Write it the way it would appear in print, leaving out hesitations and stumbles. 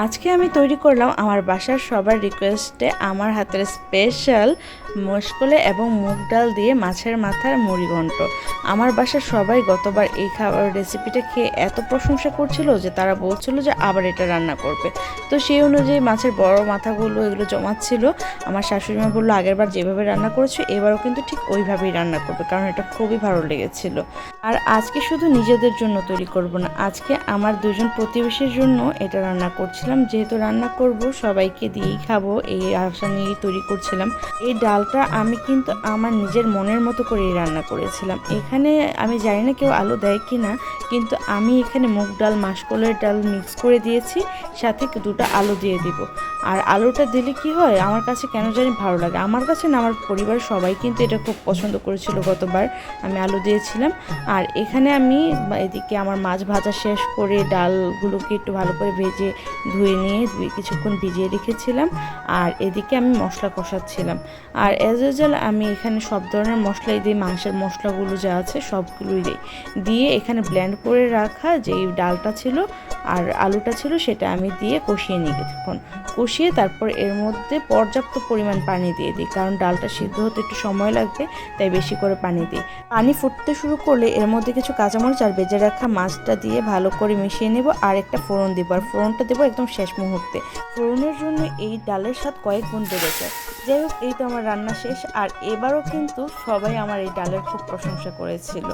আজকে আমি তৈরি করলাম আমার বাসার সবার রিকোয়েস্টে আমার হাতের স্পেশাল মশকলে এবং মুগ ডাল দিয়ে মাছের মাথার মুড়িঘণ্ট। আমার বাসার সবাই গতবার এই খাবার রেসিপিটা খেয়ে এত প্রশংসা করছিল যে তারা বলছিল যে আবার এটা রান্না করবে। তো সেই অনুযায়ী মাছের বড় মাথাগুলো এগুলো জমাচ্ছিল। আমার শাশুড়ি মা বললো আগেরবার যেভাবে রান্না করেছো এবারও কিন্তু ঠিক ওইভাবেই রান্না করবে, কারণ এটা খুবই ভালো লেগেছিল। আর আজকে শুধু নিজেদের জন্য তৈরি করব না, আজকে আমার দুজন প্রতিবেশীর জন্য এটা রান্না করছিলাম। যেহেতু রান্না করব সবাইকে দিয়েই খাবো এই আশা নিয়েই তৈরি করছিলাম। এই ডালটা আমি কিন্তু আমার নিজের মনের মতো করেই রান্না করেছিলাম। এখানে আমি জানি না কেউ আলু দেয় কি না, কিন্তু আমি এখানে মুগ ডাল মাসকলাইয়ের ডাল মিক্স করে দিয়েছি, সাথে দুটো আলু দিয়ে দিব। আর আলুটা দিলে কি হয়, আমার কাছে কেন জানি ভালো লাগে, আমার কাছে না আমার পরিবারের সবাই কিন্তু এটা খুব পছন্দ করেছিল গতবার আমি আলু দিয়েছিলাম। আর এখানে আমি এদিকে আমার মাছ ভাজা শেষ করে ডালগুলোকে একটু ভালো করে ভেজে ধুয়ে নিয়ে কিছুক্ষণ ভিজিয়ে রেখেছিলাম। আর এদিকে আমি মশলা কষাচ্ছিলাম। আর অ্যাজ ইউজুয়াল আমি এখানে সব ধরনের মশলাই দিই, মাংসের মশলাগুলো যা আছে সবগুলোই দিই, দিয়ে এখানে ব্লেন্ড করে রাখা যেই ডালটা ছিল আর আলুটা ছিল সেটা আমি দিয়ে কষিয়ে নিই। কিছুক্ষণ কষিয়ে তারপর এর মধ্যে পর্যাপ্ত পরিমাণ পানি দিয়ে দিই, কারণ ডালটা সিদ্ধ হতে একটু সময় লাগবে, তাই বেশি করে পানি দিই। পানি ফুটতে শুরু করলে এর মধ্যে কিছু কাঁচামরিচ আর ভেজে রাখা মাছটা দিয়ে ভালো করে মিশিয়ে নেব। আর একটা ফোড়ন দেবো, আর ফোড়নটা দেবো একদম শেষ মুহূর্তে। ফোড়নের জন্য এই ডালের স্বাদ কয়েক গুণ বেড়ে যায়। যাই হোক, এই তো আমার রান্না শেষ। আর এবারও কিন্তু সবাই আমার এই ডালের খুব প্রশংসা করেছিল।